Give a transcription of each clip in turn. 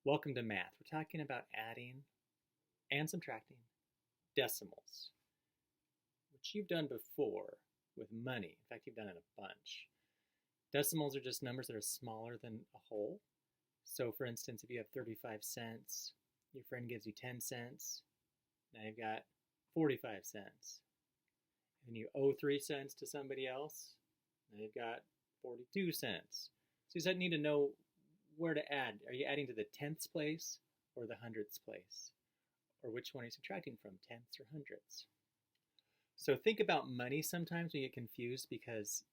Welcome to math. We're talking about adding and subtracting decimals, which you've done before with money. In fact, you've done it a bunch. Decimals are just numbers that are smaller than a whole. So for instance, if you have 35 cents, your friend gives you 10 cents, now you've got 45 cents. And you owe 3 cents to somebody else, now you've got 42 cents. So you just need to know where to add. Are you adding to the tenths place or the hundredths place? Or which one are you subtracting from, tenths or hundredths? So think about money sometimes when you get confused, because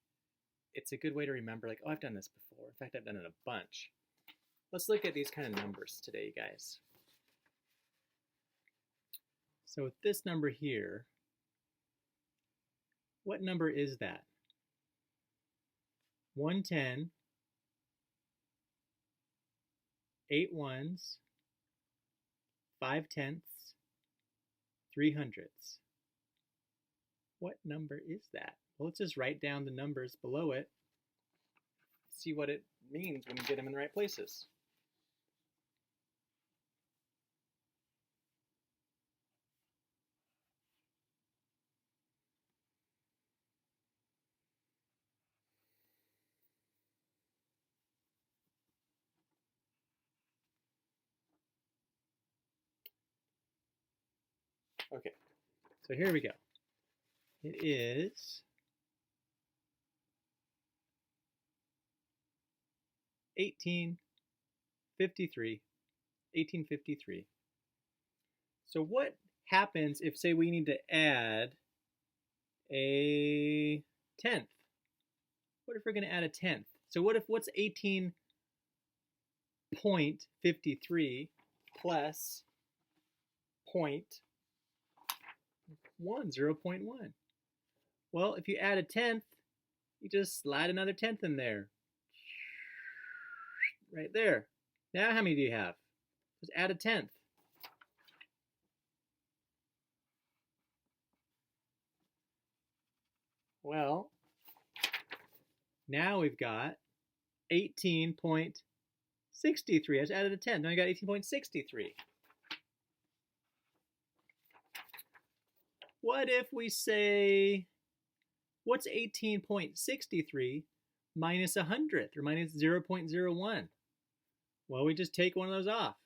it's a good way to remember, like, oh, I've done this before. In fact, I've done it a bunch. Let's look at these kind of numbers today, guys. So with this number here, what number is that? 110, 8 ones, 5 tenths, 3 hundredths. What number is that? Well, let's just write down the numbers below it, see what it means when you get them in the right places. Okay, so here we go. It is 1853. 1853. So what happens if, say, we need to add a tenth? What if we're going to add a tenth? So what's 18.53 plus 0.1, 0.1? Well, if you add a tenth, you just slide another tenth in there. Right there. Now how many do you have? Just add a tenth. Well, now we've got 18.63. I just added a tenth. Now I got 18.63. What if we say, what's 18.63 minus a hundredth, or minus 0.01? Well, we just take one of those off.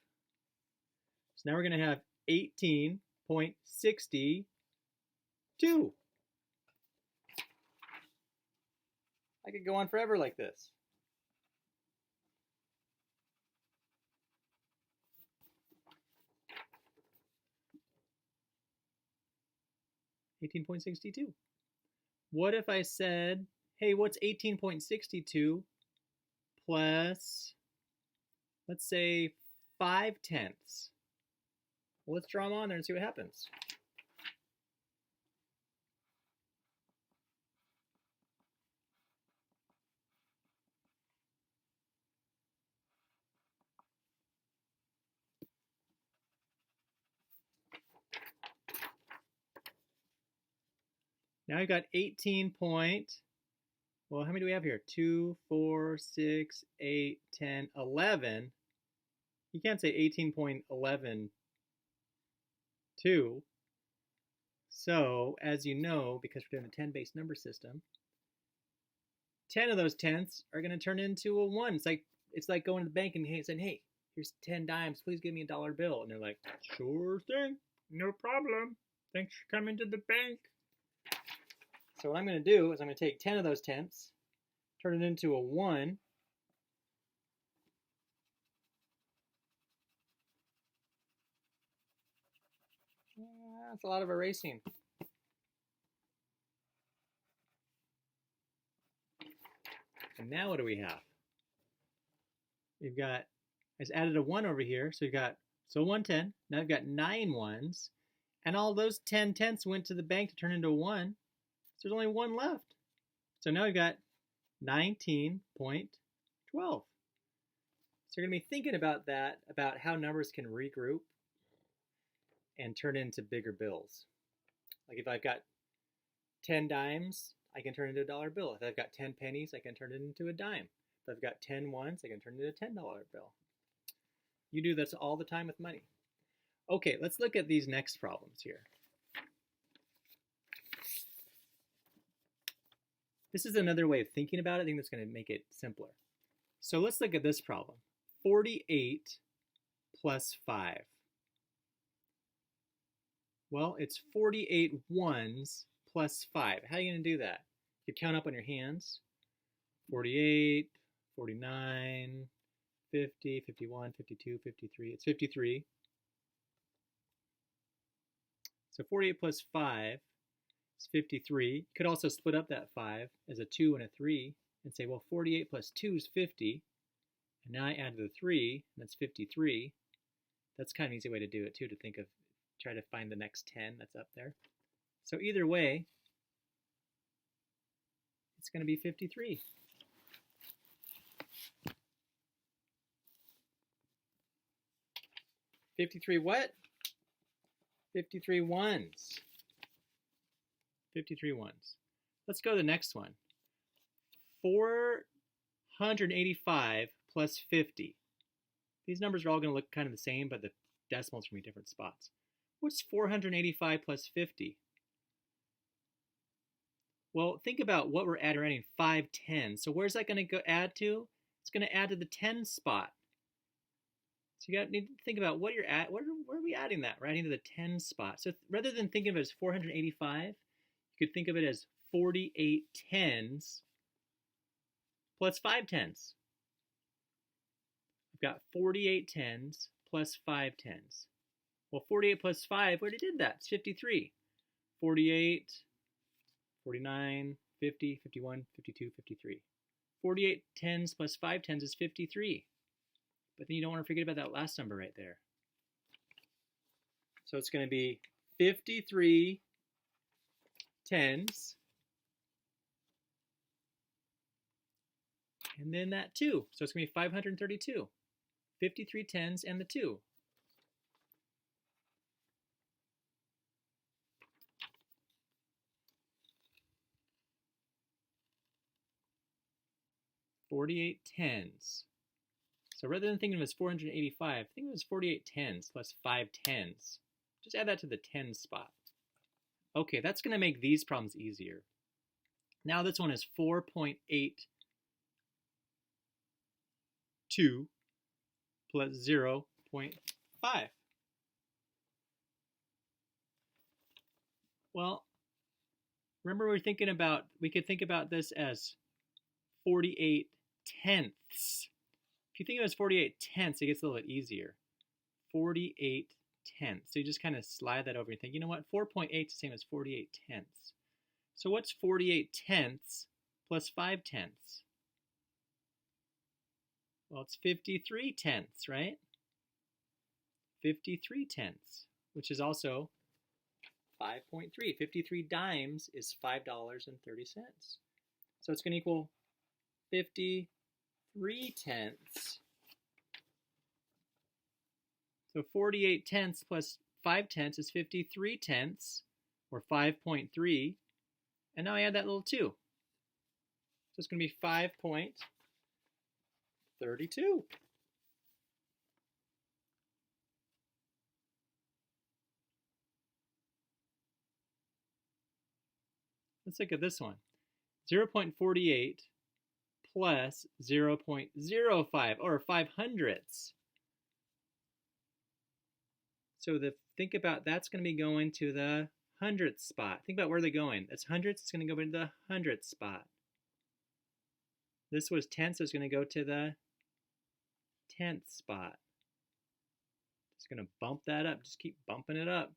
So now we're going to have 18.62. I could go on forever like this. $18.62. What if I said, hey, what's 18.62 plus, let's say, 5 tenths? Well, let's draw them on there and see what happens. Now I've got 18 point, well, how many do we have here? 2, 4, 6, 8, 10, 11. You can't say 18.11 2. So, as you know, because we're doing a 10-based number system, 10 of those tenths are going to turn into a 1. It's like going to the bank and saying, hey, here's 10 dimes. Please give me a dollar bill. And they're like, sure thing. No problem. Thanks for coming to the bank. So what I'm going to do is I'm going to take 10 of those tenths, turn it into a 1. That's a lot of erasing. And now what do we have? We've got, I just added a 1 over here, so we've got, so 110. Now I've got 9 ones, and all those 10 tenths went to the bank to turn into a 1. So there's only 1 left. So now we've got 19.12. So you're going to be thinking about that, about how numbers can regroup and turn into bigger bills. Like if I've got 10 dimes, I can turn it into a dollar bill. If I've got 10 pennies, I can turn it into a dime. If I've got 10 ones, I can turn it into a $10 bill. You do this all the time with money. Okay, let's look at these next problems here. This is another way of thinking about it. I think that's going to make it simpler. So let's look at this problem. 48 plus 5. Well, it's 48 ones plus 5. How are you going to do that? You count up on your hands. 48, 49, 50, 51, 52, 53. It's 53. So 48 plus 5 is 53. You could also split up that 5 as a 2 and a 3 and say, well, 48 plus 2 is 50. And now I add the 3, and that's 53. That's kind of an easy way to do it, too, to think of, try to find the next 10 that's up there. So either way, it's going to be 53. What? 53 ones. 53 ones. Let's go to the next one. 485 plus 50. These numbers are all going to look kind of the same, but the decimals are going to be different spots. What's 485 plus 50? Well, think about what we're adding. We're adding 5 tens. So where's that going to go add to? It's going to add to the 10 spot. So you need to think about what you're at. Where are we adding that? We're adding to the 10 spot. So rather than thinking of it as 485, you could think of it as 48 tens plus 5 tens. We've got 48 tens plus 5 tens. Well, 48 plus 5, we already did that. It's 53. 48, 49, 50, 51, 52, 53. 48 tens plus 5 tens is 53. But then you don't want to forget about that last number right there. So it's going to be 53 tens. And then that 2. So it's going to be 532. 53 tens and the 2. $48 tens. So rather than thinking of it as 485, think of it as 48 tens plus 5 tens. Just add that to the 10 spot. Okay, that's going to make these problems easier. Now this one is 4.82 plus 0.5. Well, remember we could think about this as 48 tenths. If you think of it as 48 tenths, it gets a little bit easier. 48 tenths. So you just kind of slide that over and think, you know what, 4.8 is the same as 48 tenths. So what's 48 tenths plus 5 tenths? Well, it's 53 tenths, right? 53 tenths, which is also 5.3. 53 dimes is $5.30. So it's going to equal 53 tenths. So 48 tenths plus 5 tenths is 53 tenths, or 5.3. And now I add that little 2. So it's going to be 5.32. Let's look at this one. 0.48 plus 0.05, or 5/100ths. So think about that's going to be going to the 100th spot. Think about where they're going. That's hundredths, it's going to go into the 100th spot. This was tenths, so it's going to go to the 10th spot. It's going to bump that up. Just keep bumping it up.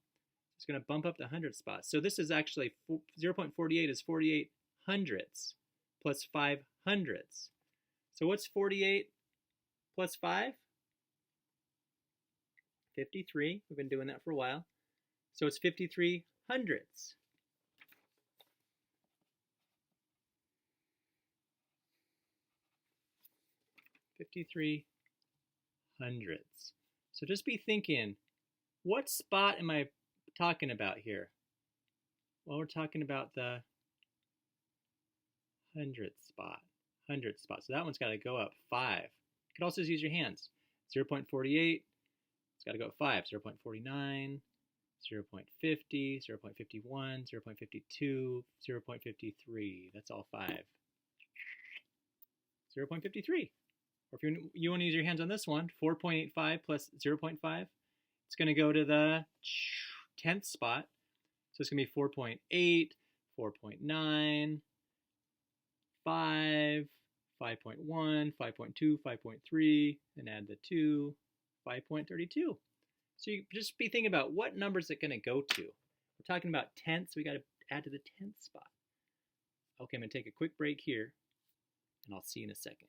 It's going to bump up the 100th spot. So this is actually 0.48 is 48 hundredths plus 5 hundredths. So what's 48 plus 5? 53. We've been doing that for a while. So it's 53 hundredths. So just be thinking, what spot am I talking about here? Well, we're talking about the 100th spot. So that one's got to go up 5. You could also just use your hands. 0.48, it's got to go at 5. 0.49, 0.50, 0.51, 0.52, 0.53. That's all 5. 0.53. Or if you want to use your hands on this one, 4.85 plus 0.5, it's going to go to the 10th spot. So it's going to be 4.8, 4.9, 5, 5.1, 5.2, 5.3, and add the 2, 5.32. So you just be thinking about what number is it going to go to. We're talking about tenths, so we got to add to the 10th spot. Okay, I'm going to take a quick break here, and I'll see you in a second.